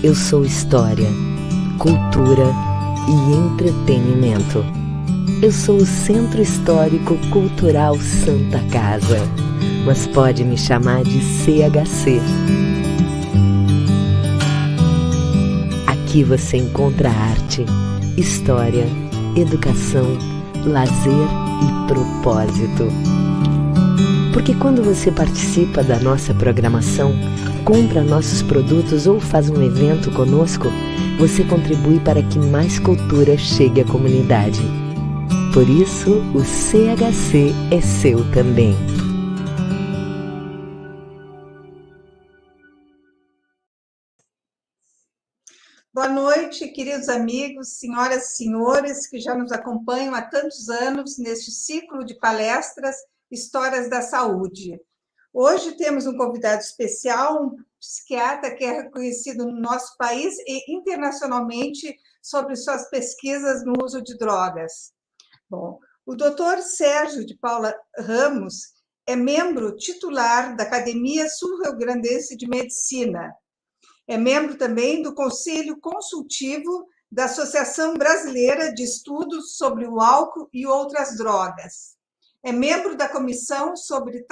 Eu sou história, cultura e entretenimento. Eu sou o Centro Histórico Cultural Santa Casa, mas pode me chamar de CHC. Aqui você encontra arte, história, educação, lazer e propósito. Porque quando você participa da nossa programação, compra nossos produtos ou faz um evento conosco, você contribui para que mais cultura chegue à comunidade. Por isso, o CHC é seu também. Boa noite, queridos amigos, senhoras e senhores que já nos acompanham há tantos anos neste ciclo de palestras Histórias da Saúde. Hoje temos um convidado especial, um psiquiatra que é reconhecido no nosso país e internacionalmente sobre suas pesquisas no uso de drogas. Bom, o Dr. Sérgio de Paula Ramos é membro titular da Academia Sul-Rio-Grandense de Medicina. É membro também do Conselho Consultivo da Associação Brasileira de Estudos sobre o Álcool e Outras Drogas. É membro da Comissão sobre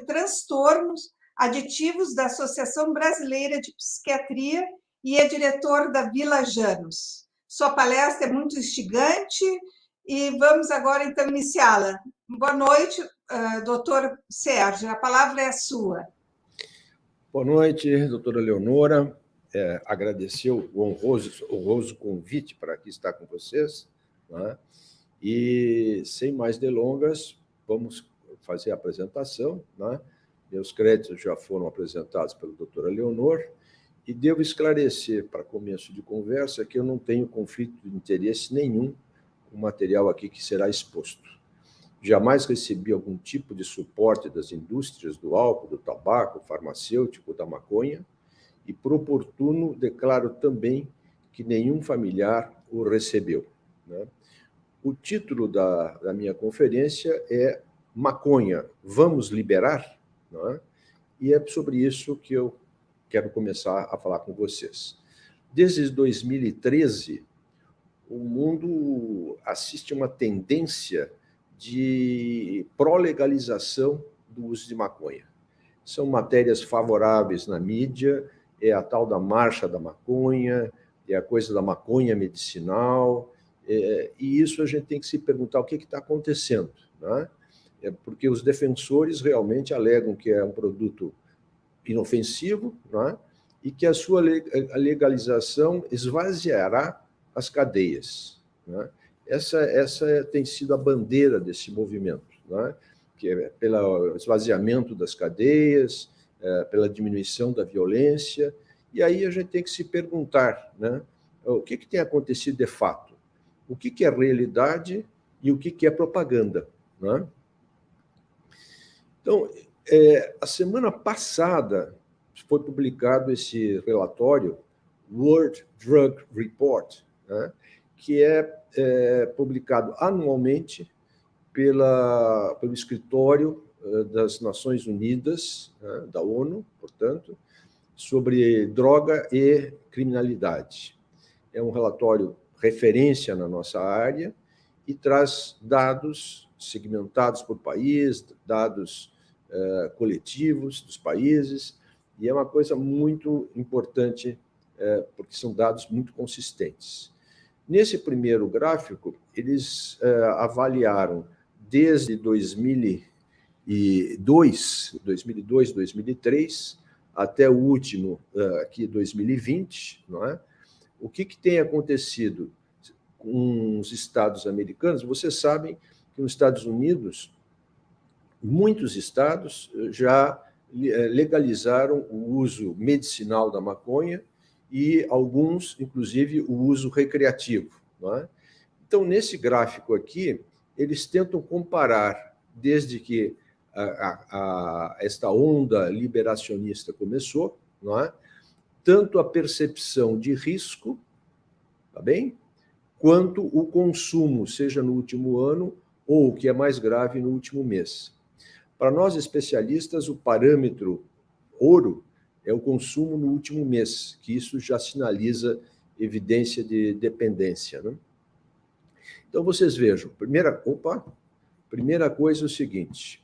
Transtornos Aditivos da Associação Brasileira de Psiquiatria e é diretor da Vila Janus. Sua palestra é muito instigante e vamos agora, então, iniciá-la. Boa noite, doutor Sérgio, a palavra é a sua. Boa noite, doutora Leonora. Agradecer o honroso convite para aqui estar com vocês, né? E, sem mais delongas, vamos fazer a apresentação, né? Meus créditos já foram apresentados pela doutora Leonor e devo esclarecer, para começo de conversa, que eu não tenho conflito de interesse nenhum com o material aqui que será exposto. Jamais recebi algum tipo de suporte das indústrias do álcool, do tabaco, farmacêutico, da maconha, e, por oportuno, declaro também que nenhum familiar o recebeu, né? O título da minha conferência é Maconha, vamos liberar? Né? E é sobre isso que eu quero começar a falar com vocês. Desde 2013, o mundo assiste a uma tendência de pró-legalização do uso de maconha. São matérias favoráveis na mídia, é a tal da marcha da maconha, é a coisa da maconha medicinal, e isso a gente tem que se perguntar o que está acontecendo, né? Porque os defensores realmente alegam que é um produto inofensivo, né? E que a sua legalização esvaziará as cadeias, né? Essa tem sido a bandeira desse movimento, né? Que é pelo esvaziamento das cadeias, pela diminuição da violência. E aí a gente tem que se perguntar, né? O que tem acontecido de fato? O que é realidade e o que é propaganda, né? Então, a semana passada foi publicado esse relatório, World Drug Report, né? Que é publicado anualmente pelo Escritório das Nações Unidas, né, da ONU, portanto, sobre droga e criminalidade. É um relatório referência na nossa área e traz dados segmentados por país, dados coletivos dos países, e é uma coisa muito importante, porque são dados muito consistentes. Nesse primeiro gráfico, eles avaliaram desde 2002, 2003, até o último, aqui, 2020, não é? O que tem acontecido com os estados americanos? Vocês sabem que nos Estados Unidos, muitos estados já legalizaram o uso medicinal da maconha e alguns, inclusive, o uso recreativo, não é? Então, nesse gráfico aqui, eles tentam comparar, desde que esta onda liberacionista começou, não é? Tanto a percepção de risco, tá bem? Quanto o consumo, seja no último ano ou, o que é mais grave, no último mês. Para nós especialistas, o parâmetro ouro é o consumo no último mês, que isso já sinaliza evidência de dependência, né? Então, vocês vejam, primeira coisa é o seguinte,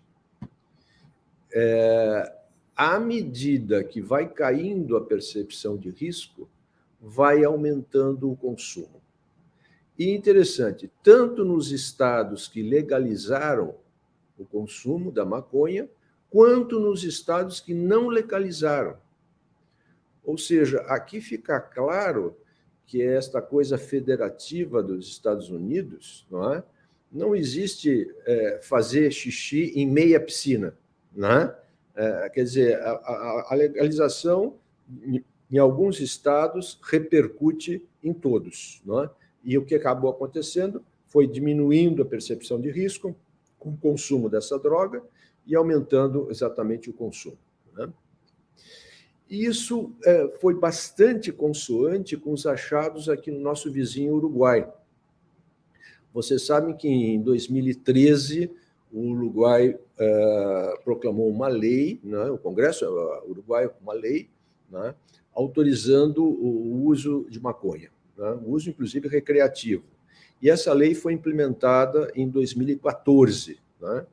à medida que vai caindo a percepção de risco, vai aumentando o consumo. E interessante, tanto nos estados que legalizaram o consumo da maconha, quanto nos estados que não legalizaram. Ou seja, aqui fica claro que esta coisa federativa dos Estados Unidos, não é? Não existe fazer xixi em meia piscina, não é? Quer dizer, a legalização em alguns estados repercute em todos, não é? E o que acabou acontecendo foi diminuindo a percepção de risco com o consumo dessa droga e aumentando exatamente o consumo, né? E isso foi bastante consoante com os achados aqui no nosso vizinho Uruguai. Vocês sabem que em 2013 o Uruguai proclamou uma lei, né, o Congresso uruguaio uma lei, né, autorizando o uso de maconha, né, o uso inclusive recreativo. E essa lei foi implementada em 2014. Né?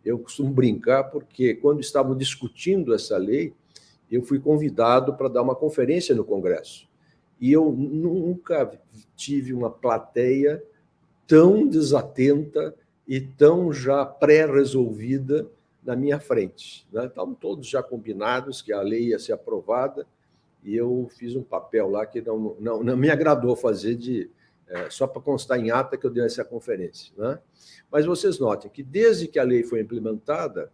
Eu costumo brincar porque quando estavam discutindo essa lei, eu fui convidado para dar uma conferência no Congresso. E eu nunca tive uma plateia tão desatenta e tão já pré-resolvida na minha frente, né? Estavam todos já combinados que a lei ia ser aprovada e eu fiz um papel lá que não me agradou fazer só para constar em ata que eu dei essa conferência, né? Mas vocês notem que desde que a lei foi implementada,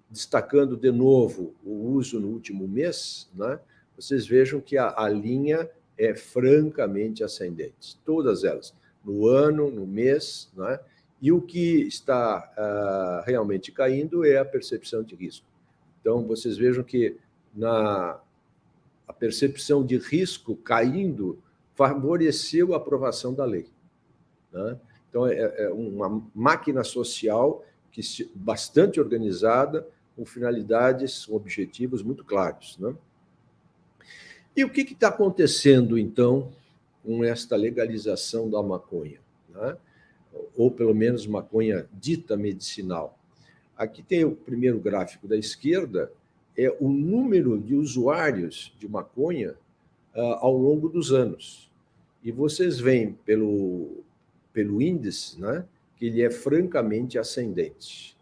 destacando de novo o uso no último mês, né, vocês vejam que a linha é francamente ascendente, todas elas, no ano, no mês, né, e o que está realmente caindo é a percepção de risco. Então, vocês vejam que a percepção de risco caindo favoreceu a aprovação da lei, né? Então, é uma máquina social bastante organizada, com finalidades, objetivos muito claros, né? E o que está acontecendo, então, com esta legalização da maconha, né? Ou, pelo menos, maconha dita medicinal? Aqui tem o primeiro gráfico da esquerda, é o número de usuários de maconha ao longo dos anos. E vocês veem pelo índice, né, que ele é francamente ascendente.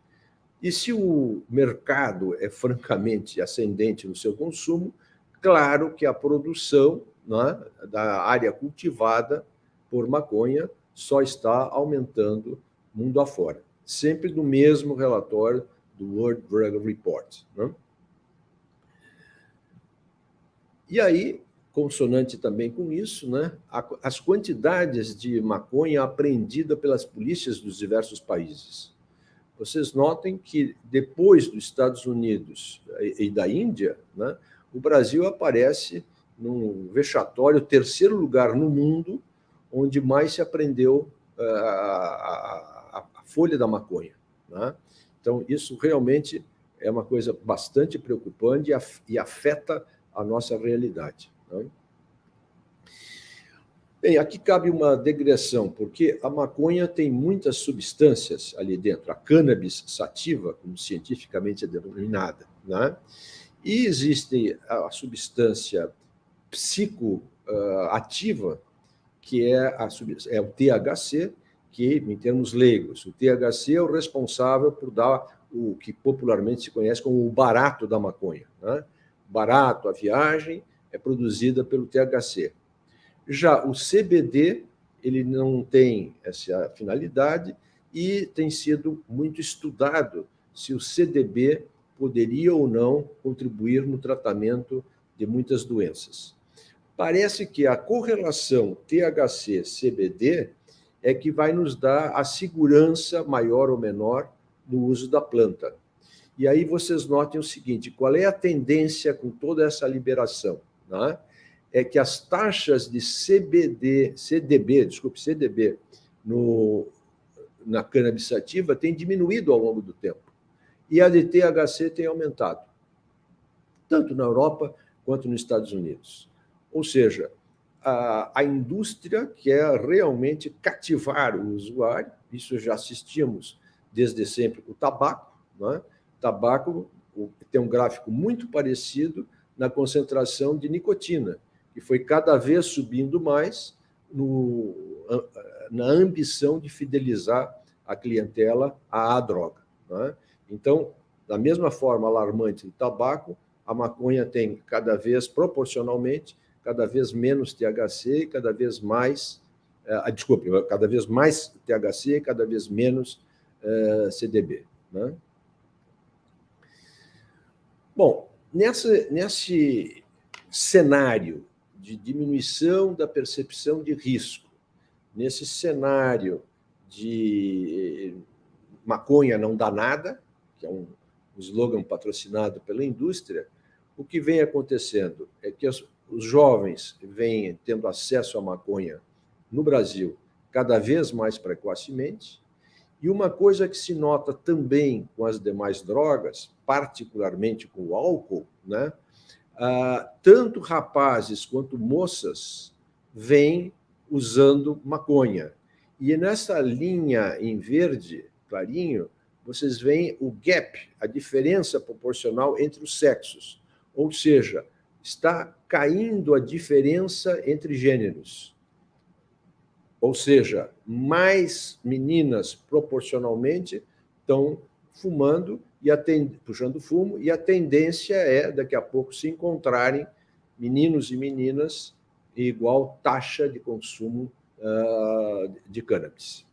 E se o mercado é francamente ascendente no seu consumo, claro que a produção, né, da área cultivada por maconha só está aumentando mundo afora. Sempre do mesmo relatório do World Drug Report, né? E aí, consonante também com isso, né, as quantidades de maconha apreendida pelas polícias dos diversos países. Vocês notem que, depois dos Estados Unidos e da Índia, né, o Brasil aparece num vexatório terceiro lugar no mundo, onde mais se apreendeu a folha da maconha, né? Então, isso realmente é uma coisa bastante preocupante e afeta a nossa realidade, né? Bem, aqui cabe uma digressão, porque a maconha tem muitas substâncias ali dentro, a cannabis sativa, como cientificamente é denominada, né? E existe a substância psicoativa, que é o THC, que, em termos leigos, o THC é o responsável por dar o que popularmente se conhece como o barato da maconha, né? Barato, a viagem, é produzida pelo THC. Já o CBD, ele não tem essa finalidade e tem sido muito estudado se o CDB poderia ou não contribuir no tratamento de muitas doenças. Parece que a correlação THC-CBD é que vai nos dar a segurança maior ou menor no uso da planta. E aí vocês notem o seguinte, qual é a tendência com toda essa liberação, né? É que as taxas de CDB na cannabis sativa têm diminuído ao longo do tempo. E a de THC tem aumentado. tanto na Europa quanto nos Estados Unidos. Ou seja, a indústria quer realmente cativar o usuário, isso já assistimos desde sempre com o tabaco, não é? O tabaco tem um gráfico muito parecido na concentração de nicotina, que foi cada vez subindo mais na ambição de fidelizar a clientela à droga. Não é? Então, da mesma forma alarmante do tabaco, a maconha tem cada vez, proporcionalmente, cada vez menos THC e cada vez mais... cada vez mais THC e cada vez menos CDB. Né? Bom, nesse cenário de diminuição da percepção de risco, nesse cenário de maconha não dá nada, que é um slogan patrocinado pela indústria, o que vem acontecendo é que os jovens vêm tendo acesso à maconha no Brasil cada vez mais precocemente, e uma coisa que se nota também com as demais drogas, particularmente com o álcool, né? Tanto rapazes quanto moças vêm usando maconha. E nessa linha em verde, clarinho, vocês veem o gap, a diferença proporcional entre os sexos. Ou seja, está caindo a diferença entre gêneros. Ou seja, mais meninas proporcionalmente estão fumando e puxando fumo, e a tendência é, daqui a pouco, se encontrarem meninos e meninas em igual taxa de consumo de cannabis.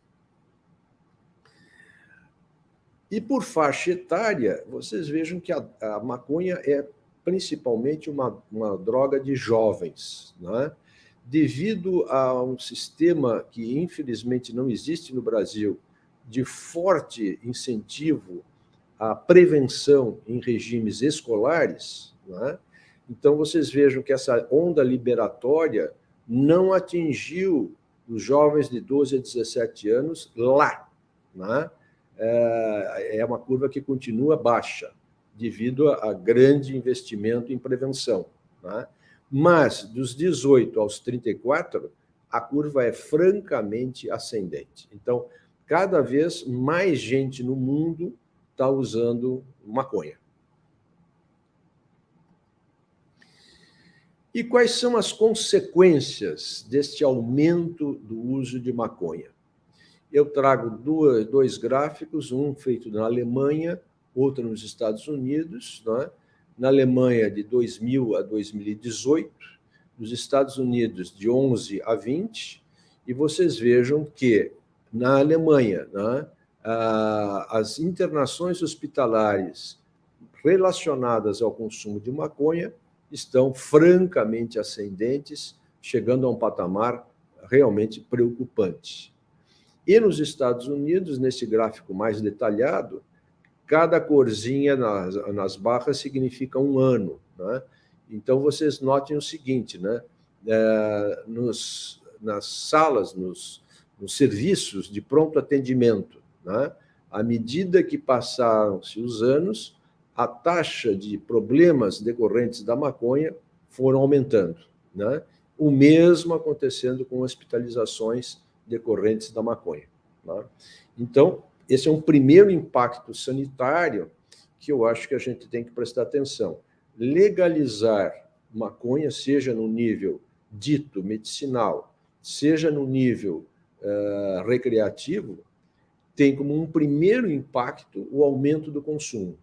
E por faixa etária, vocês vejam que a maconha é principalmente uma droga de jovens, não é? Devido a um sistema que, infelizmente, não existe no Brasil, de forte incentivo à prevenção em regimes escolares, não é? Então, vocês vejam que essa onda liberatória não atingiu os jovens de 12 a 17 anos lá, não é? É uma curva que continua baixa, devido a grande investimento em prevenção, não é? Mas, dos 18 aos 34, a curva é francamente ascendente. Então, cada vez mais gente no mundo está usando maconha. E quais são as consequências deste aumento do uso de maconha? Eu trago dois gráficos, um feito na Alemanha, outro nos Estados Unidos, não é? Na Alemanha, de 2000 a 2018, nos Estados Unidos, de 11 a 20, e vocês vejam que, na Alemanha, né, as internações hospitalares relacionadas ao consumo de maconha estão francamente ascendentes, chegando a um patamar realmente preocupante. E nos Estados Unidos, nesse gráfico mais detalhado, cada corzinha nas barras significa um ano, né? Então, vocês notem o seguinte, né? Nas salas, nos serviços de pronto atendimento, né? À medida que passaram-se os anos, a taxa de problemas decorrentes da maconha foram aumentando, né? O mesmo acontecendo com hospitalizações decorrentes da maconha, né? Então, esse é um primeiro impacto sanitário que eu acho que a gente tem que prestar atenção. Legalizar maconha, seja no nível dito medicinal, seja no nível recreativo, tem como um primeiro impacto o aumento do consumo.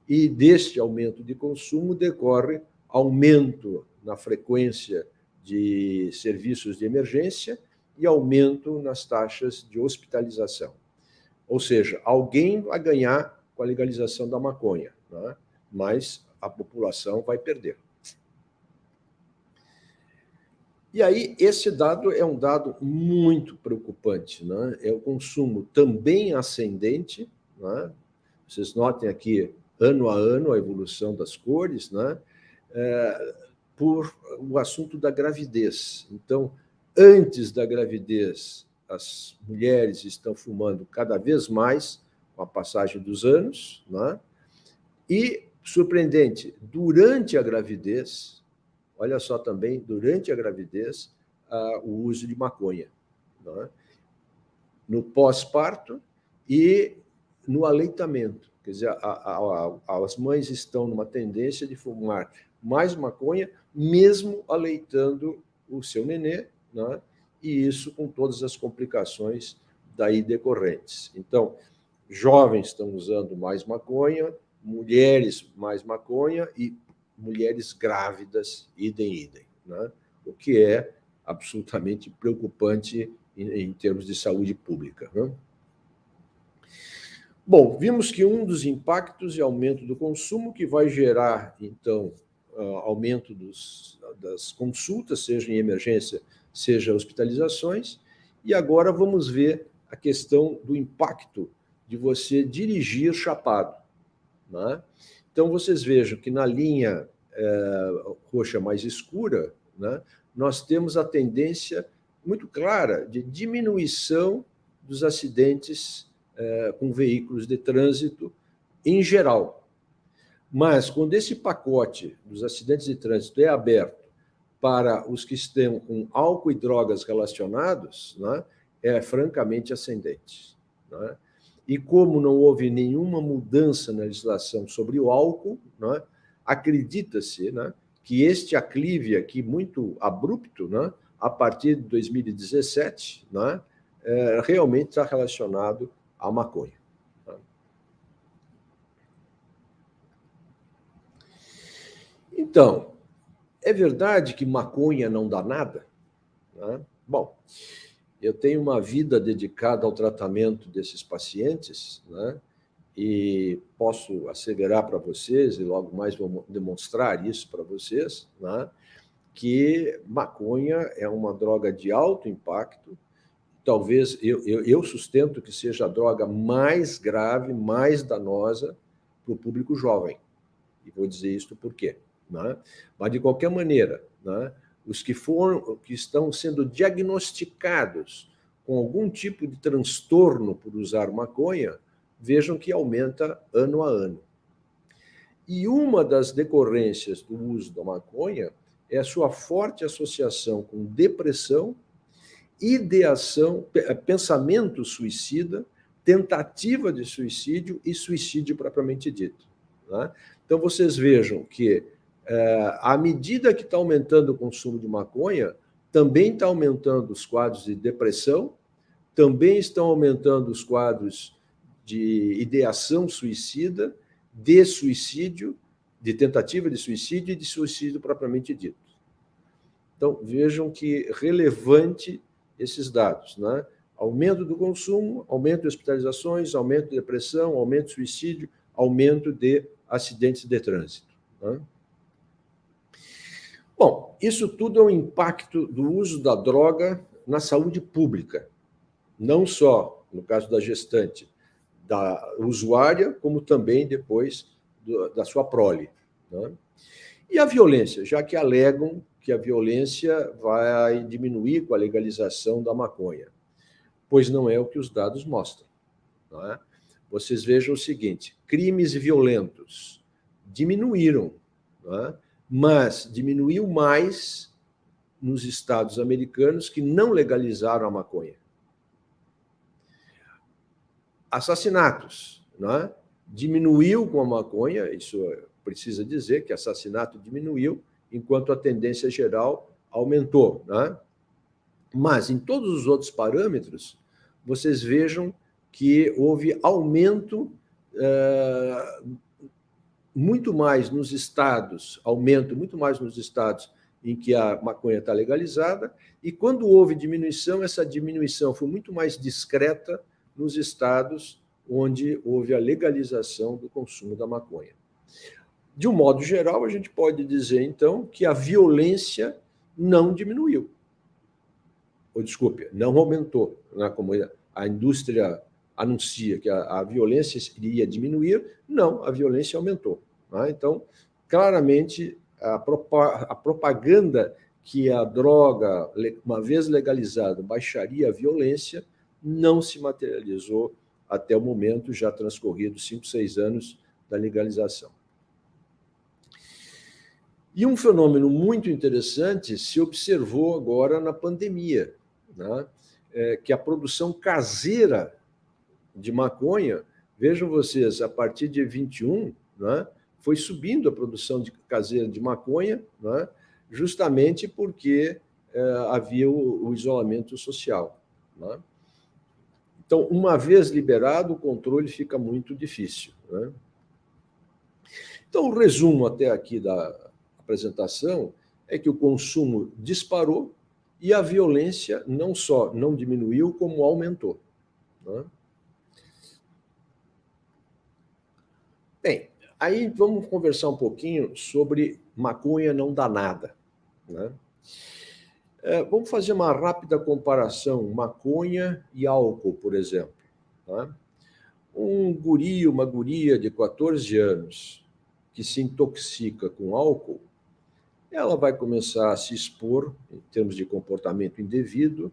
E deste aumento de consumo decorre aumento na frequência de serviços de emergência e aumento nas taxas de hospitalização. Ou seja, alguém vai ganhar com a legalização da maconha, né? Mas a população vai perder. E aí, esse dado é um dado muito preocupante, né? É o consumo também ascendente, né? Vocês notem aqui, ano a ano, a evolução das cores, né? Por o assunto da gravidez. Então, antes da gravidez, as mulheres estão fumando cada vez mais com a passagem dos anos, né? E Surpreendente, durante a gravidez, olha só também, durante a gravidez, o uso de maconha, né? No pós-parto e no aleitamento. Quer dizer, as mães estão numa tendência de fumar mais maconha, mesmo aleitando o seu nenê, né? E isso com todas as complicações daí decorrentes. Então, jovens estão usando mais maconha, mulheres mais maconha e mulheres grávidas, idem, né? O que é absolutamente preocupante em termos de saúde pública, né? Bom, vimos que um dos impactos é aumento do consumo, que vai gerar, então, aumento das consultas, seja em emergência, seja hospitalizações, e agora vamos ver a questão do impacto de você dirigir chapado, né? Então, vocês vejam que na linha roxa mais escura, né, nós temos a tendência muito clara de diminuição dos acidentes com veículos de trânsito em geral. Mas, quando esse pacote dos acidentes de trânsito é aberto para os que estão com álcool e drogas relacionados, né, é francamente ascendente, né? E como não houve nenhuma mudança na legislação sobre o álcool, né, acredita-se, né, que este aclive aqui, muito abrupto, né, a partir de 2017, né, realmente está relacionado à maconha. Então, é verdade que maconha não dá nada, né? Bom, eu tenho uma vida dedicada ao tratamento desses pacientes, né? E posso asseverar para vocês, e logo mais vou demonstrar isso para vocês, né? Que maconha é uma droga de alto impacto. Talvez eu sustento que seja a droga mais grave, mais danosa para o público jovem. E vou dizer isso por quê, né? Mas, de qualquer maneira, né, os que estão sendo diagnosticados com algum tipo de transtorno por usar maconha, vejam que aumenta ano a ano. E uma das decorrências do uso da maconha é a sua forte associação com depressão, ideação, pensamento suicida, tentativa de suicídio e suicídio propriamente dito, né? Então, vocês vejam que, à medida que está aumentando o consumo de maconha, também está aumentando os quadros de depressão, também estão aumentando os quadros de ideação suicida, de suicídio, de tentativa de suicídio e de suicídio propriamente dito. Então, vejam que relevante esses dados, né? Aumento do consumo, aumento de hospitalizações, aumento de depressão, aumento de suicídio, aumento de acidentes de trânsito, né? Bom, isso tudo é um impacto do uso da droga na saúde pública, não só no caso da gestante, da usuária, como também depois da sua prole, né? E a violência, já que alegam que a violência vai diminuir com a legalização da maconha, pois não é o que os dados mostram, não é? Vocês vejam o seguinte: crimes violentos diminuíram, não é? Mas diminuiu mais nos estados americanos que não legalizaram a maconha. Assassinatos, não é? Diminuiu com a maconha, isso precisa dizer que assassinato diminuiu, enquanto a tendência geral aumentou, né? Mas, em todos os outros parâmetros, vocês vejam que houve aumento muito mais nos estados, aumento muito mais nos estados em que a maconha está legalizada, e quando houve diminuição, essa diminuição foi muito mais discreta nos estados onde houve a legalização do consumo da maconha. De um modo geral, a gente pode dizer, então, que a violência não diminuiu. Ou, desculpe, não aumentou, né? Como a indústria anuncia que a violência iria diminuir, não, a violência aumentou, né? Então, claramente, a propaganda que a droga, uma vez legalizada, baixaria a violência, não se materializou até o momento, já transcorridos 5, 6 anos da legalização. E um fenômeno muito interessante se observou agora na pandemia, né? Que a produção caseira de maconha, vejam vocês, a partir de 21, né, foi subindo a produção caseira de maconha, né, justamente porque havia o isolamento social. Né? Então, uma vez liberado, o controle fica muito difícil. Né? Então, o resumo até aqui da apresentação é que o consumo disparou e a violência não só não diminuiu, como aumentou. Né? Bem, aí vamos conversar um pouquinho sobre maconha não danada. Né? Vamos fazer uma rápida comparação, maconha e álcool, por exemplo. Tá? Um guri, uma guria de 14 anos que se intoxica com álcool, ela vai começar a se expor em termos de comportamento indevido.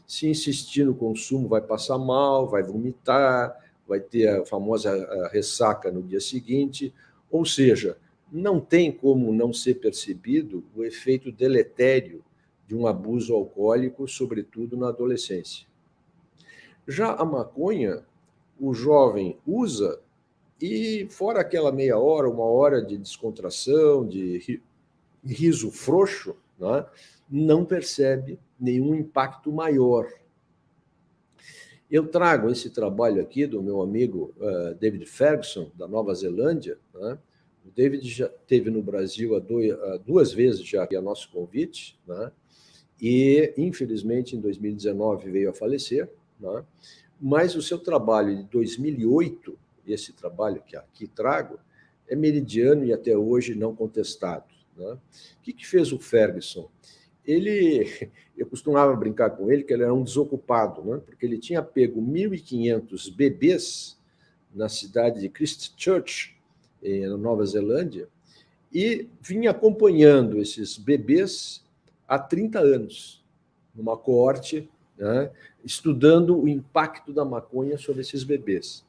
Se insistir no consumo, vai passar mal, vai vomitar, vai ter a famosa ressaca no dia seguinte. Ou seja, não tem como não ser percebido o efeito deletério de um abuso alcoólico, sobretudo na adolescência. Já a maconha, o jovem usa e, fora aquela meia hora, uma hora de descontração, de riso frouxo, né, não percebe nenhum impacto maior. Eu trago esse trabalho aqui do meu amigo David Ferguson, da Nova Zelândia. Né? O David já esteve no Brasil duas vezes já a nosso convite, né? E, infelizmente, em 2019 veio a falecer. Né? Mas o seu trabalho de 2008, esse trabalho que aqui trago, é meridiano e até hoje não contestado. Né? O que fez o Ferguson? Eu costumava brincar com ele que ele era um desocupado, né? Porque ele tinha pego 1.500 bebês na cidade de Christchurch, na Nova Zelândia, e vinha acompanhando esses bebês há 30 anos, numa coorte, né? Estudando o impacto da maconha sobre esses bebês.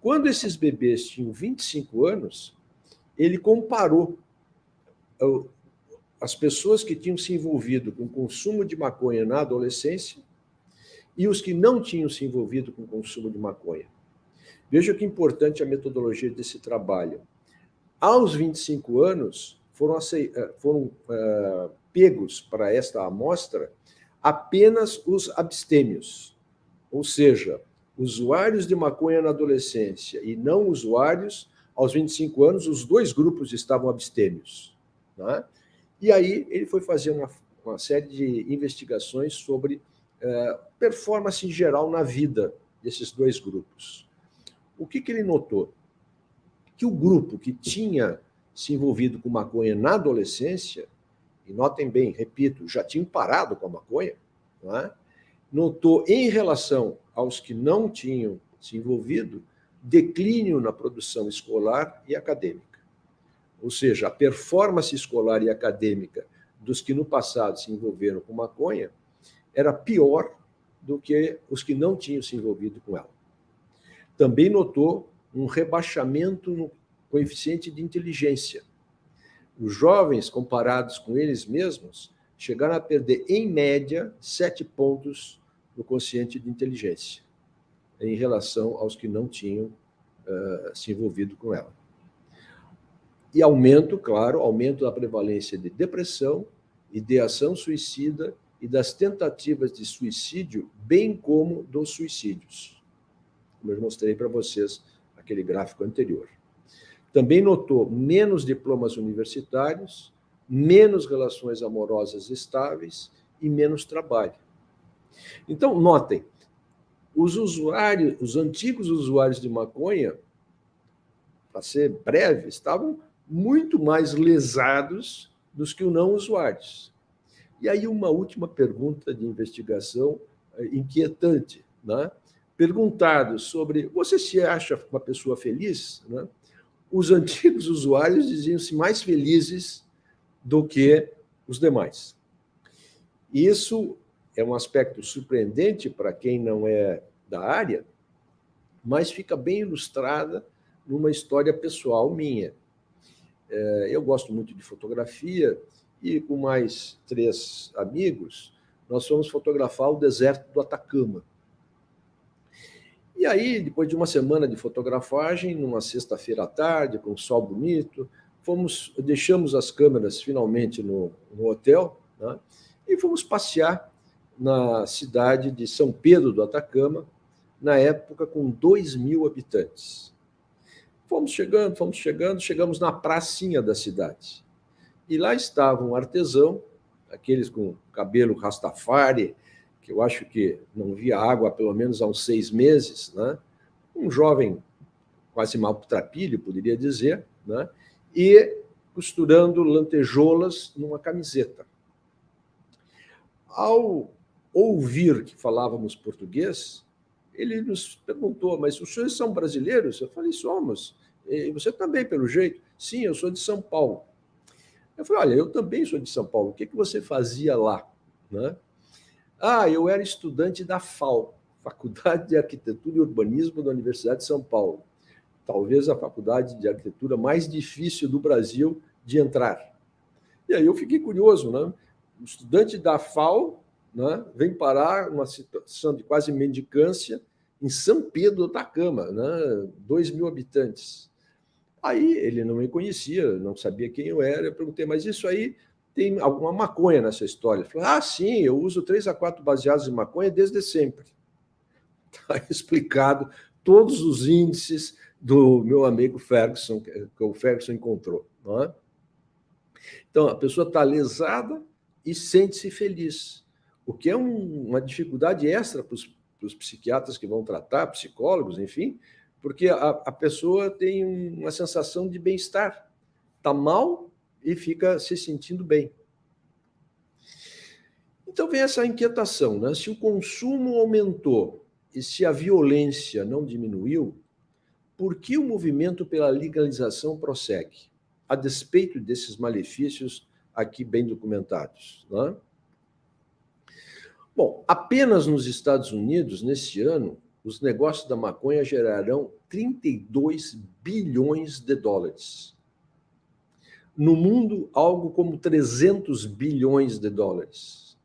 Quando esses bebês tinham 25 anos, ele comparou as pessoas que tinham se envolvido com o consumo de maconha na adolescência e os que não tinham se envolvido com o consumo de maconha. Veja que importante a metodologia desse trabalho. Aos 25 anos, foram pegos para esta amostra apenas os abstêmios, ou seja, usuários de maconha na adolescência e não usuários, aos 25 anos, os dois grupos estavam abstêmios. Né? E aí ele foi fazer uma série de investigações sobre performance em geral na vida desses dois grupos. O que ele notou? Que o grupo que tinha se envolvido com maconha na adolescência, e notem bem, repito, já tinham parado com a maconha, não é? Notou, em relação aos que não tinham se envolvido, declínio na produção escolar e acadêmica. Ou seja, a performance escolar e acadêmica dos que no passado se envolveram com maconha era pior do que os que não tinham se envolvido com ela. Também notou um rebaixamento no coeficiente de inteligência. Os jovens, comparados com eles mesmos, chegaram a perder, em média, 7 pontos no quociente de inteligência, em relação aos que não tinham se envolvido com ela. E aumento da prevalência de depressão, ideação suicida e das tentativas de suicídio, bem como dos suicídios, como eu mostrei para vocês naquele gráfico anterior. Também notou menos diplomas universitários, menos relações amorosas estáveis e menos trabalho. Então, notem, os antigos usuários de maconha, para ser breve, estavam muito mais lesados dos que os não usuários. E aí uma última pergunta de investigação inquietante, né? Perguntado sobre, você se acha uma pessoa feliz? Né? Os antigos usuários diziam-se mais felizes do que os demais. Isso é um aspecto surpreendente para quem não é da área, mas fica bem ilustrada numa história pessoal minha. Eu gosto muito de fotografia e, com mais 3 amigos, nós fomos fotografar o deserto do Atacama. E aí, depois de uma semana de fotografagem, numa sexta-feira à tarde, com um sol bonito, deixamos as câmeras finalmente no hotel, né, e fomos passear na cidade de São Pedro do Atacama, na época com 2.000 habitantes. Fomos chegando, chegamos na pracinha da cidade. E lá estava um artesão, aqueles com cabelo rastafari, que eu acho que não via água há pelo menos há uns 6 meses, né? Um jovem quase maltrapilho, poderia dizer, né? E costurando lantejoulas numa camiseta. Ao ouvir que falávamos português, ele nos perguntou, mas os senhores são brasileiros? Eu falei, somos. E você também, pelo jeito? Sim, eu sou de São Paulo. Eu falei, olha, eu também sou de São Paulo. O que você fazia lá? Né? Eu era estudante da FAU, Faculdade de Arquitetura e Urbanismo da Universidade de São Paulo. Talvez a faculdade de arquitetura mais difícil do Brasil de entrar. E aí eu fiquei curioso, né? O estudante da FAU, né, vem parar numa situação de quase mendicância em São Pedro do Atacama, né, 2.000 habitantes. Aí ele não me conhecia, não sabia quem eu era. Eu perguntei, mas isso aí tem alguma maconha nessa história? Ele falou, sim, eu uso 3 a 4 baseados em maconha desde sempre. Está explicado todos os índices do meu amigo Ferguson, que o Ferguson encontrou. Não é? Então, a pessoa está lesada e sente-se feliz, o que é uma dificuldade extra para os psiquiatras que vão tratar, psicólogos, enfim, porque a pessoa tem uma sensação de bem-estar. Está mal e fica se sentindo bem. Então vem essa inquietação, né? Se o consumo aumentou e se a violência não diminuiu, por que o movimento pela legalização prossegue, a despeito desses malefícios aqui bem documentados? Né? Bom, apenas nos Estados Unidos, neste ano, os negócios da maconha gerarão 32 bilhões de dólares. No mundo, algo como 300 bilhões de dólares.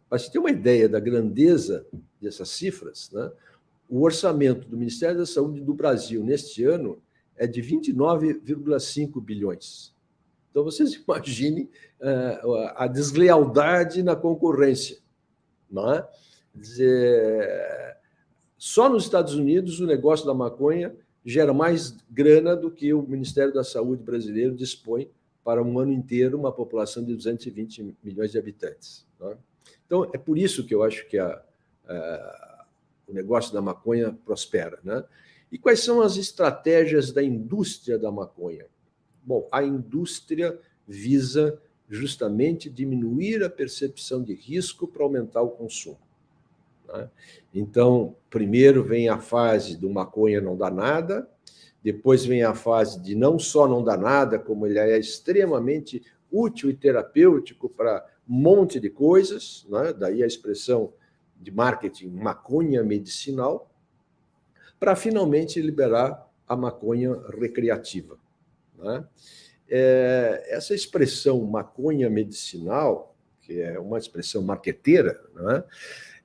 Para você ter uma ideia da grandeza dessas cifras, né? O orçamento do Ministério da Saúde do Brasil neste ano é de 29,5 bilhões. Então, vocês imaginem a deslealdade na concorrência. Não é? Dizer, só nos Estados Unidos o negócio da maconha gera mais grana do que o Ministério da Saúde brasileiro dispõe para um ano inteiro, uma população de 220 milhões de habitantes. Não é? Então, é por isso que eu acho que o negócio da maconha prospera. Né? E quais são as estratégias da indústria da maconha? Bom, a indústria visa justamente diminuir a percepção de risco para aumentar o consumo. Né? Então, primeiro vem a fase do maconha não dá nada, depois vem a fase de não só não dá nada, como ele é extremamente útil e terapêutico para um monte de coisas, né? Daí a expressão de marketing maconha medicinal, para finalmente liberar a maconha recreativa. Né? Essa expressão maconha medicinal, que é uma expressão marqueteira, né?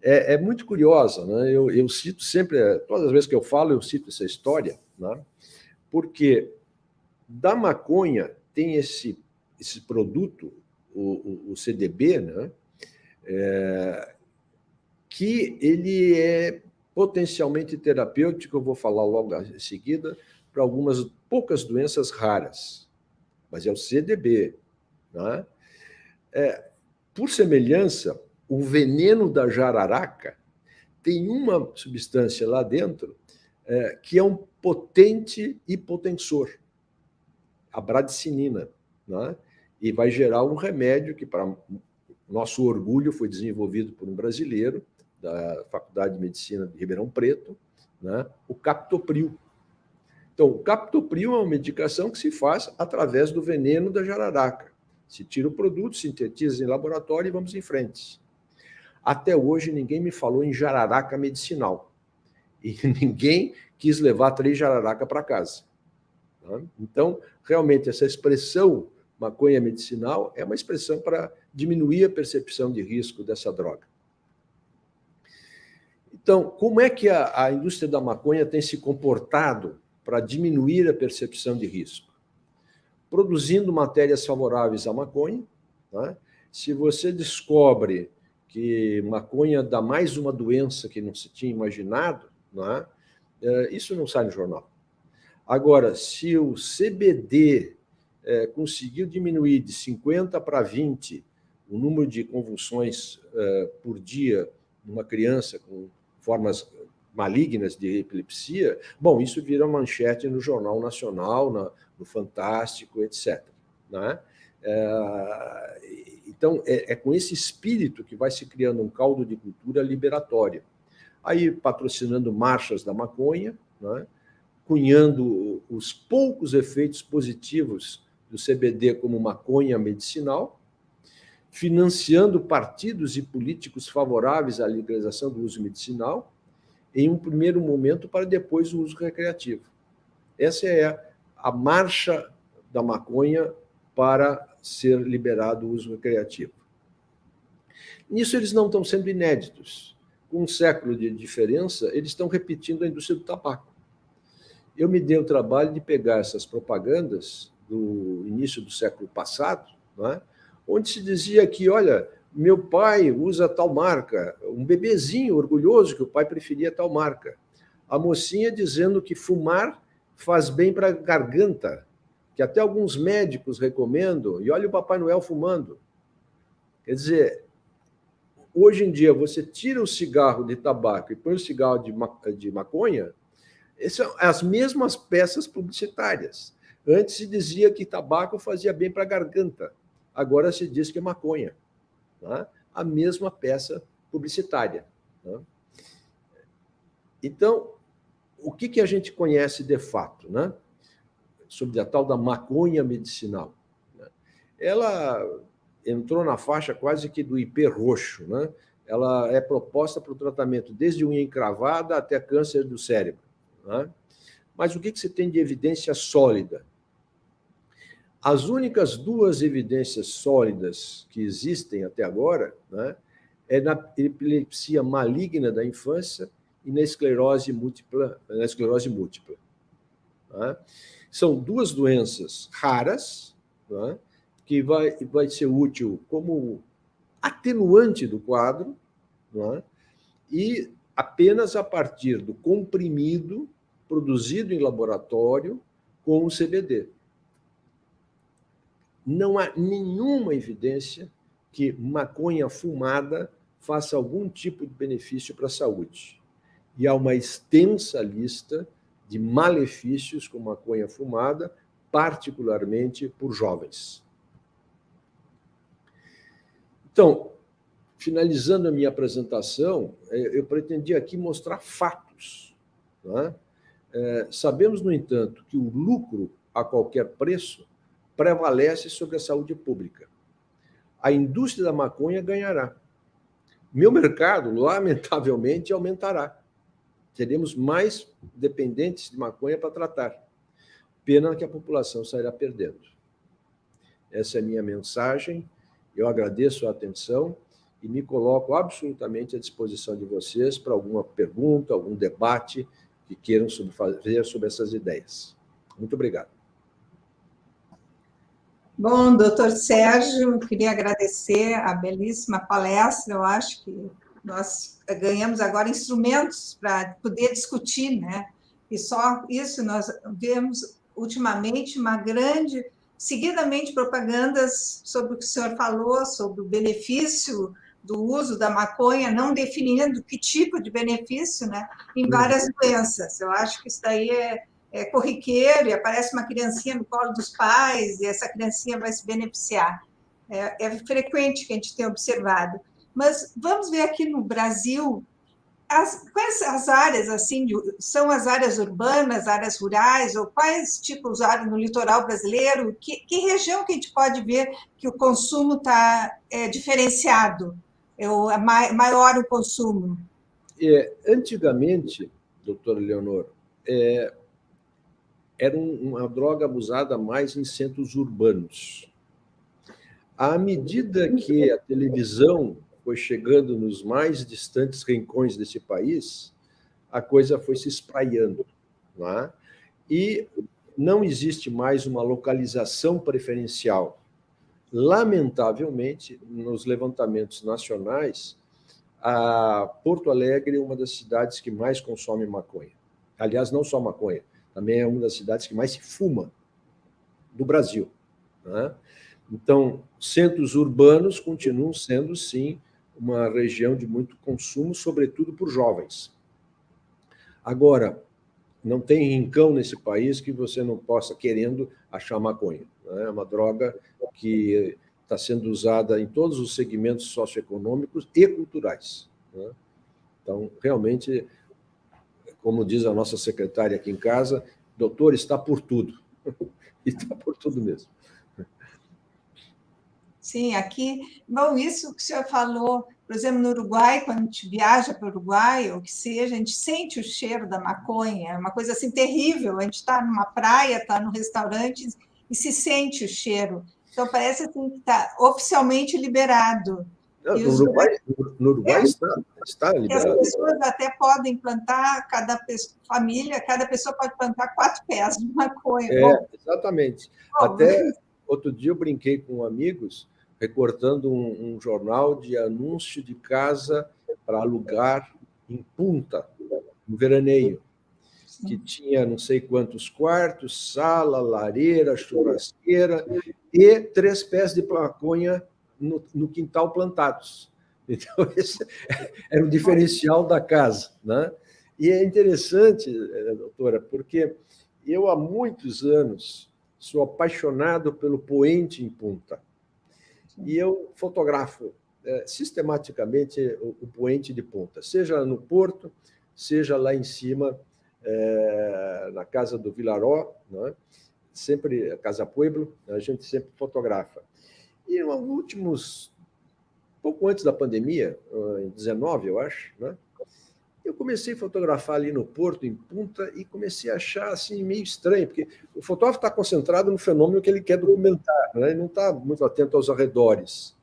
É muito curiosa. Né? Eu cito sempre, todas as vezes que eu falo, eu cito essa história, né? Porque da maconha tem esse produto, o CDB, né? Que ele é potencialmente terapêutico, eu vou falar logo em seguida, para algumas poucas doenças raras, mas é o CDB. Né? Por semelhança, o veneno da jararaca tem uma substância lá dentro que é um potente hipotensor, a bradicinina, né? E vai gerar um remédio que, para nosso orgulho, foi desenvolvido por um brasileiro da Faculdade de Medicina de Ribeirão Preto, né? O captopril. Então, o captopril é uma medicação que se faz através do veneno da jararaca. Se tira o produto, sintetiza em laboratório e vamos em frente. Até hoje, ninguém me falou em jararaca medicinal. E ninguém quis levar 3 jararaca para casa. Tá? Então, realmente, essa expressão maconha medicinal é uma expressão para diminuir a percepção de risco dessa droga. Então, como é que a indústria da maconha tem se comportado para diminuir a percepção de risco? Produzindo matérias favoráveis à maconha. Tá? Se você descobre que maconha dá mais uma doença que não se tinha imaginado, né? Isso não sai no jornal. Agora, se o CBD conseguiu diminuir de 50 para 20 o número de convulsões por dia numa criança com formas malignas de epilepsia, bom, isso vira manchete no Jornal Nacional, no Fantástico, etc. Né? Então, é com esse espírito que vai se criando um caldo de cultura liberatória. Aí, patrocinando marchas da maconha, né? Cunhando os poucos efeitos positivos do CBD como maconha medicinal, financiando partidos e políticos favoráveis à legalização do uso medicinal, em um primeiro momento, para depois o uso recreativo. Essa é a marcha da maconha para ser liberado o uso recreativo. Nisso, eles não estão sendo inéditos. Com um século de diferença, eles estão repetindo a indústria do tabaco. Eu me dei o trabalho de pegar essas propagandas do início do século passado, né, onde se dizia que, olha, meu pai usa tal marca, um bebezinho orgulhoso que o pai preferia tal marca. A mocinha dizendo que fumar faz bem para a garganta, que até alguns médicos recomendam, e olha o Papai Noel fumando. Quer dizer, hoje em dia, você tira o cigarro de tabaco e põe o cigarro de maconha, são as mesmas peças publicitárias. Antes se dizia que tabaco fazia bem para a garganta, agora se diz que é maconha. Tá? A mesma peça publicitária. Tá? Então, o que a gente conhece de fato, né? Sobre a tal da maconha medicinal? Né? Ela entrou na faixa quase que do IP roxo. Né? Ela é proposta para o tratamento desde unha encravada até câncer do cérebro. Né? Mas o que se tem de evidência sólida? As únicas duas evidências sólidas que existem até agora, né, é na epilepsia maligna da infância e na esclerose múltipla. Né? São duas doenças raras, né, que vai ser útil como atenuante do quadro, né, e apenas a partir do comprimido produzido em laboratório com o CBD. Não há nenhuma evidência que maconha fumada faça algum tipo de benefício para a saúde. E há uma extensa lista de malefícios com maconha fumada, particularmente por jovens. Então, finalizando a minha apresentação, eu pretendi aqui mostrar fatos. Né? Sabemos, no entanto, que o lucro a qualquer preço prevalece sobre a saúde pública. A indústria da maconha ganhará. Meu mercado, lamentavelmente, aumentará. Teremos mais dependentes de maconha para tratar. Pena que a população sairá perdendo. Essa é a minha mensagem. Eu agradeço a atenção e me coloco absolutamente à disposição de vocês para alguma pergunta, algum debate que queiram fazer sobre essas ideias. Muito obrigado. Bom, doutor Sérgio, queria agradecer a belíssima palestra. Eu acho que nós ganhamos agora instrumentos para poder discutir, né? E só isso nós vemos ultimamente seguidamente propagandas sobre o que o senhor falou, sobre o benefício do uso da maconha, não definindo que tipo de benefício, né? Em várias doenças. Eu acho que isso daí é corriqueiro, e aparece uma criancinha no colo dos pais, e essa criancinha vai se beneficiar. É frequente que a gente tem observado. Mas vamos ver aqui no Brasil, quais as áreas, assim, são as áreas urbanas, áreas rurais, ou quais tipos de áreas no litoral brasileiro? Que região que a gente pode ver que o consumo está diferenciado, maior o consumo? Antigamente, doutora Leonor, era uma droga abusada mais em centros urbanos. À medida que a televisão foi chegando nos mais distantes rincões desse país, a coisa foi se espraiando, não é? E não existe mais uma localização preferencial. Lamentavelmente, nos levantamentos nacionais, a Porto Alegre é uma das cidades que mais consome maconha. Aliás, não só maconha, também é uma das cidades que mais se fuma do Brasil, né? Então, centros urbanos continuam sendo, sim, uma região de muito consumo, sobretudo por jovens. Agora, não tem rincão nesse país que você não possa, querendo, achar maconha, né? É uma droga que está sendo usada em todos os segmentos socioeconômicos e culturais, né? Então, realmente, como diz a nossa secretária aqui em casa, doutor, está por tudo. Está por tudo mesmo. Sim, aqui, bom, isso que o senhor falou, por exemplo, no Uruguai, quando a gente viaja para o Uruguai, ou que seja, a gente sente o cheiro da maconha, é uma coisa assim terrível, a gente está numa praia, está num restaurante e se sente o cheiro. Então, parece assim que está oficialmente liberado. Não, E no Uruguai está liberado. As pessoas até podem plantar, família, cada pessoa pode plantar 4 pés de maconha. Exatamente. Bom, Até outro dia eu brinquei com amigos, recortando um jornal de anúncio de casa para alugar em Punta, no veraneio, que tinha não sei quantos quartos, sala, lareira, churrasqueira e 3 pés de maconha no quintal plantados. Então, esse era o diferencial da casa, né? E é interessante, doutora, porque eu há muitos anos sou apaixonado pelo poente em Punta. E eu fotografo sistematicamente o poente de Punta, seja no porto, seja lá em cima, na casa do Vilaró, né? Sempre, Casa Pueblo, a gente sempre fotografa. E nos últimos, pouco antes da pandemia, em 19, eu acho, né? Eu comecei a fotografar ali no Porto, em Punta, e comecei a achar assim, meio estranho, porque o fotógrafo está concentrado no fenômeno que ele quer documentar, né? Ele não está muito atento aos arredores.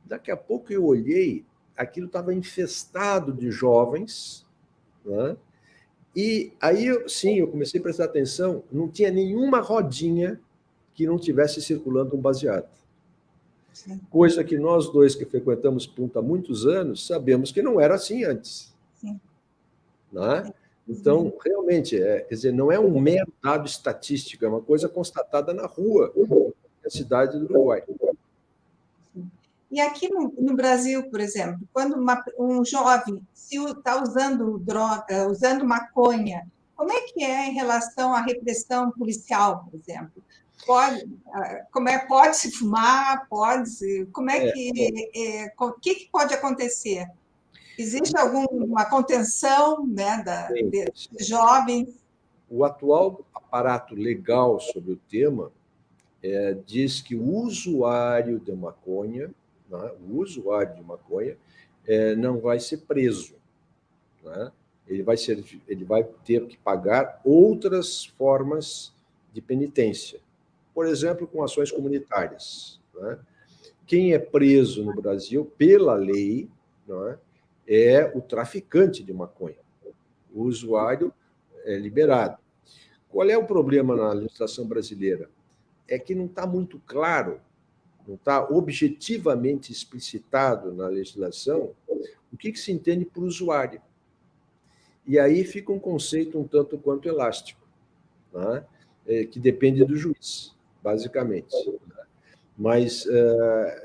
Daqui a pouco eu olhei, aquilo estava infestado de jovens, né? E aí, sim, eu comecei a prestar atenção, não tinha nenhuma rodinha que não tivesse circulando um baseado. Sim. Coisa que nós dois que frequentamos Punta há muitos anos sabemos que não era assim antes. Sim. Não é? Então, realmente, quer dizer, não é um mero dado estatístico, é uma coisa constatada na rua, na cidade do Uruguai. E aqui no Brasil, por exemplo, quando um jovem está usando droga, usando maconha, como é que é em relação à repressão policial, por exemplo? Pode-se fumar? Como é que... O que pode acontecer? Existe alguma contenção, né, de jovens? O atual aparato legal sobre o tema diz que o usuário de maconha, né, não vai ser preso, né? Ele vai ter que pagar outras formas de penitência, por exemplo, com ações comunitárias, né? Quem é preso no Brasil, pela lei, né, é o traficante de maconha. O usuário é liberado. Qual é o problema na legislação brasileira? É que não está muito claro, não está objetivamente explicitado na legislação o que se entende por usuário. E aí fica um conceito um tanto quanto elástico, né? Que depende do juiz, basicamente. Mas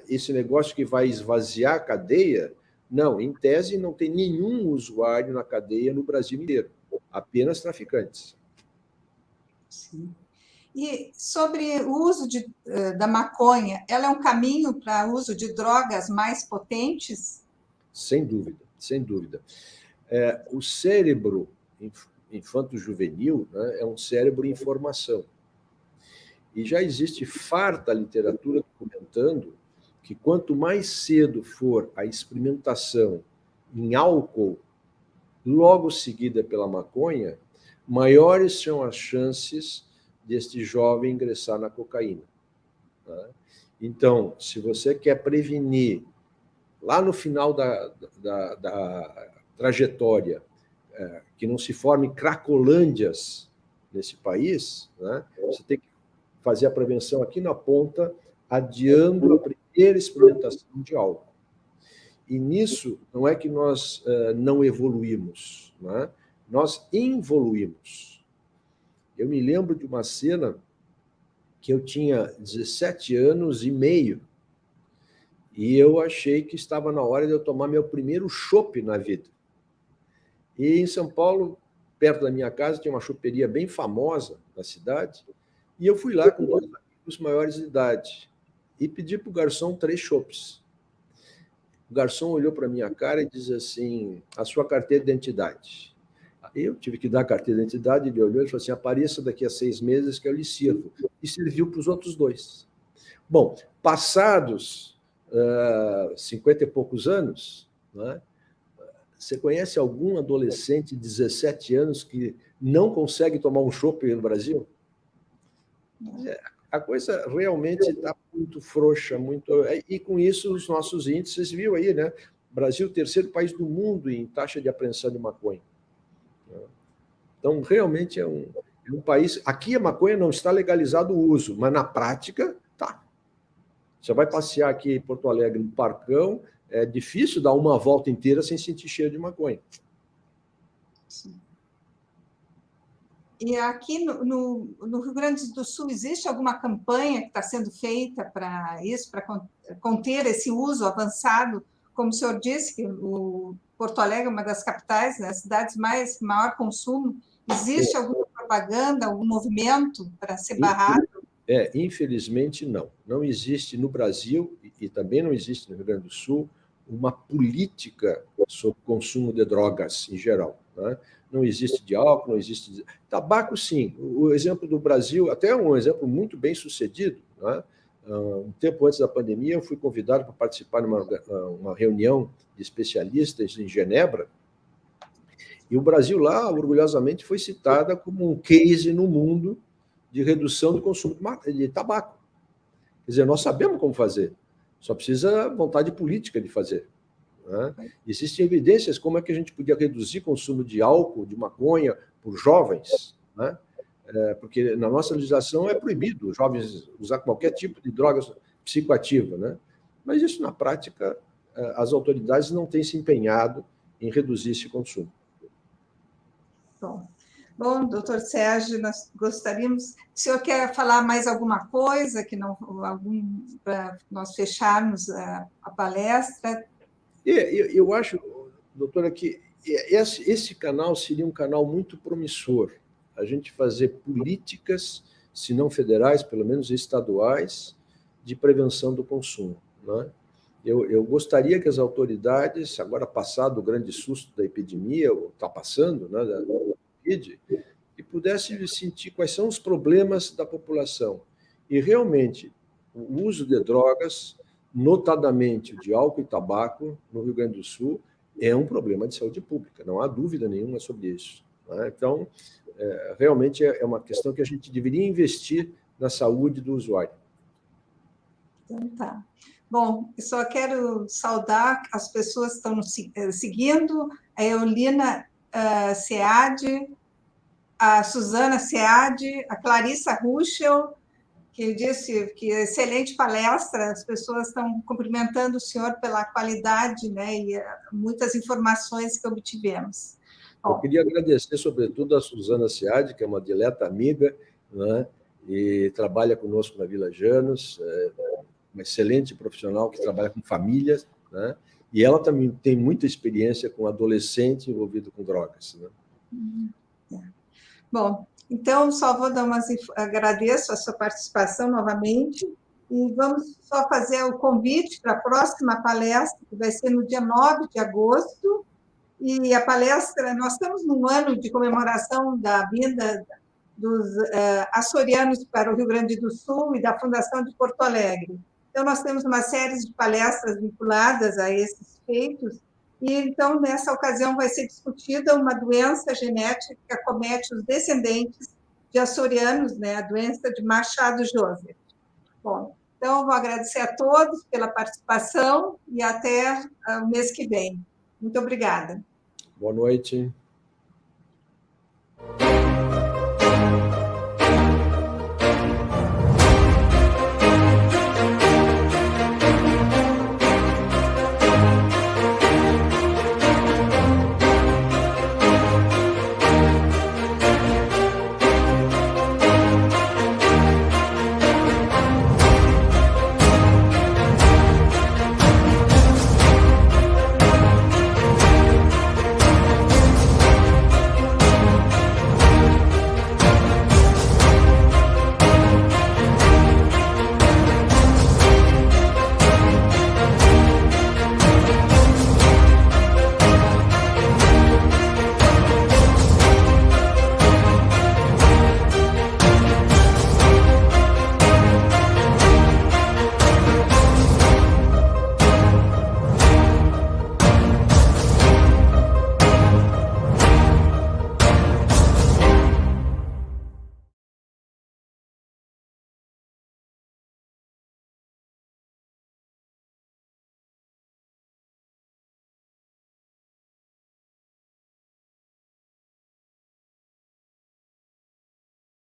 esse negócio que vai esvaziar a cadeia, não, em tese não tem nenhum usuário na cadeia no Brasil inteiro, apenas traficantes. Sim. E sobre o uso da maconha, ela é um caminho para o uso de drogas mais potentes? Sem dúvida, sem dúvida. O cérebro infanto-juvenil, né, é um cérebro em formação. E já existe farta literatura documentando que quanto mais cedo for a experimentação em álcool, logo seguida pela maconha, maiores são as chances deste jovem ingressar na cocaína. Tá? Então, se você quer prevenir, lá no final da trajetória, que não se formem cracolândias nesse país, né, você tem que fazer a prevenção aqui na ponta, adiando a primeira experimentação de álcool. E nisso, não é que nós não evoluímos, né? Nós involuímos. Eu me lembro de uma cena que eu tinha 17 anos e meio, e eu achei que estava na hora de eu tomar meu primeiro chopp na vida. E em São Paulo, perto da minha casa, tinha uma choperia bem famosa na cidade, e eu fui lá com 2 amigos maiores de idade e pedi para o garçom 3 chopps. O garçom olhou para a minha cara e disse assim: a sua carteira de identidade. Eu tive que dar a carteira de identidade, ele olhou e falou assim: apareça daqui a 6 meses que eu lhe sirvo. E serviu para os outros 2. Bom, passados 50 e poucos anos, né, você conhece algum adolescente de 17 anos que não consegue tomar um chopp no Brasil? A coisa realmente está muito frouxa, e com isso os nossos índices, viu aí, né? Brasil, 3º país do mundo em taxa de apreensão de maconha. Então, realmente é um país... Aqui a maconha não está legalizado o uso, mas na prática, tá. Você vai passear aqui em Porto Alegre, no Parcão, é difícil dar uma volta inteira sem sentir cheiro de maconha. Sim. E aqui no Rio Grande do Sul, existe alguma campanha que está sendo feita para isso, para conter esse uso avançado? Como o senhor disse, que o Porto Alegre é uma das capitais, né, cidades maior consumo. Existe alguma propaganda, algum movimento para ser barrado? Infelizmente, não. Não existe no Brasil, e também não existe no Rio Grande do Sul, uma política sobre o consumo de drogas em geral, né? Não existe de álcool, não existe de... Tabaco, sim. O exemplo do Brasil, até é um exemplo muito bem sucedido, né? Um tempo antes da pandemia, eu fui convidado para participar de uma reunião de especialistas em Genebra, e o Brasil lá, orgulhosamente, foi citada como um case no mundo de redução do consumo de tabaco. Quer dizer, nós sabemos como fazer, só precisa vontade política de fazer, né? Existem evidências como é que a gente podia reduzir o consumo de álcool, de maconha, por jovens, né? Porque na nossa legislação é proibido os jovens usar qualquer tipo de droga psicoativa, né? Mas isso, na prática, as autoridades não têm se empenhado em reduzir esse consumo. Bom, doutor Sérgio, nós gostaríamos... O senhor quer falar mais alguma coisa para nós fecharmos a palestra? Eu acho, doutora, que esse canal seria um canal muito promissor. A gente fazer políticas, se não federais, pelo menos estaduais, de prevenção do consumo, né? Eu gostaria que as autoridades, agora passado o grande susto da epidemia, ou está passando, né, da Covid, que pudessem sentir quais são os problemas da população. E, realmente, o uso de drogas, notadamente de álcool e tabaco, no Rio Grande do Sul, é um problema de saúde pública, não há dúvida nenhuma sobre isso, né? Então, realmente é uma questão que a gente deveria investir na saúde do usuário. Então, tá. Bom, eu só quero saudar as pessoas que estão nos seguindo, a Eulina Seade, a Suzana Seade, a Clarissa Ruschel, que disse que excelente palestra, as pessoas estão cumprimentando o senhor pela qualidade, né, e muitas informações que obtivemos. Eu queria agradecer, sobretudo, a Suzana Seade, que é uma dileta amiga, né, e trabalha conosco na Vila Janos, uma excelente profissional que trabalha com famílias, né, e ela também tem muita experiência com adolescente envolvido com drogas, né? Bom, então, só vou dar agradeço a sua participação novamente, e vamos só fazer o convite para a próxima palestra, que vai ser no dia 9 de agosto, e a palestra, nós estamos num ano de comemoração da vinda dos açorianos para o Rio Grande do Sul e da Fundação de Porto Alegre. Então, nós temos uma série de palestras vinculadas a esses feitos, E, então, nessa ocasião, vai ser discutida uma doença genética que acomete os descendentes de açorianos, né, a doença de Machado Joseph. Bom, então, eu vou agradecer a todos pela participação e até o mês que vem. Muito obrigada. Boa noite.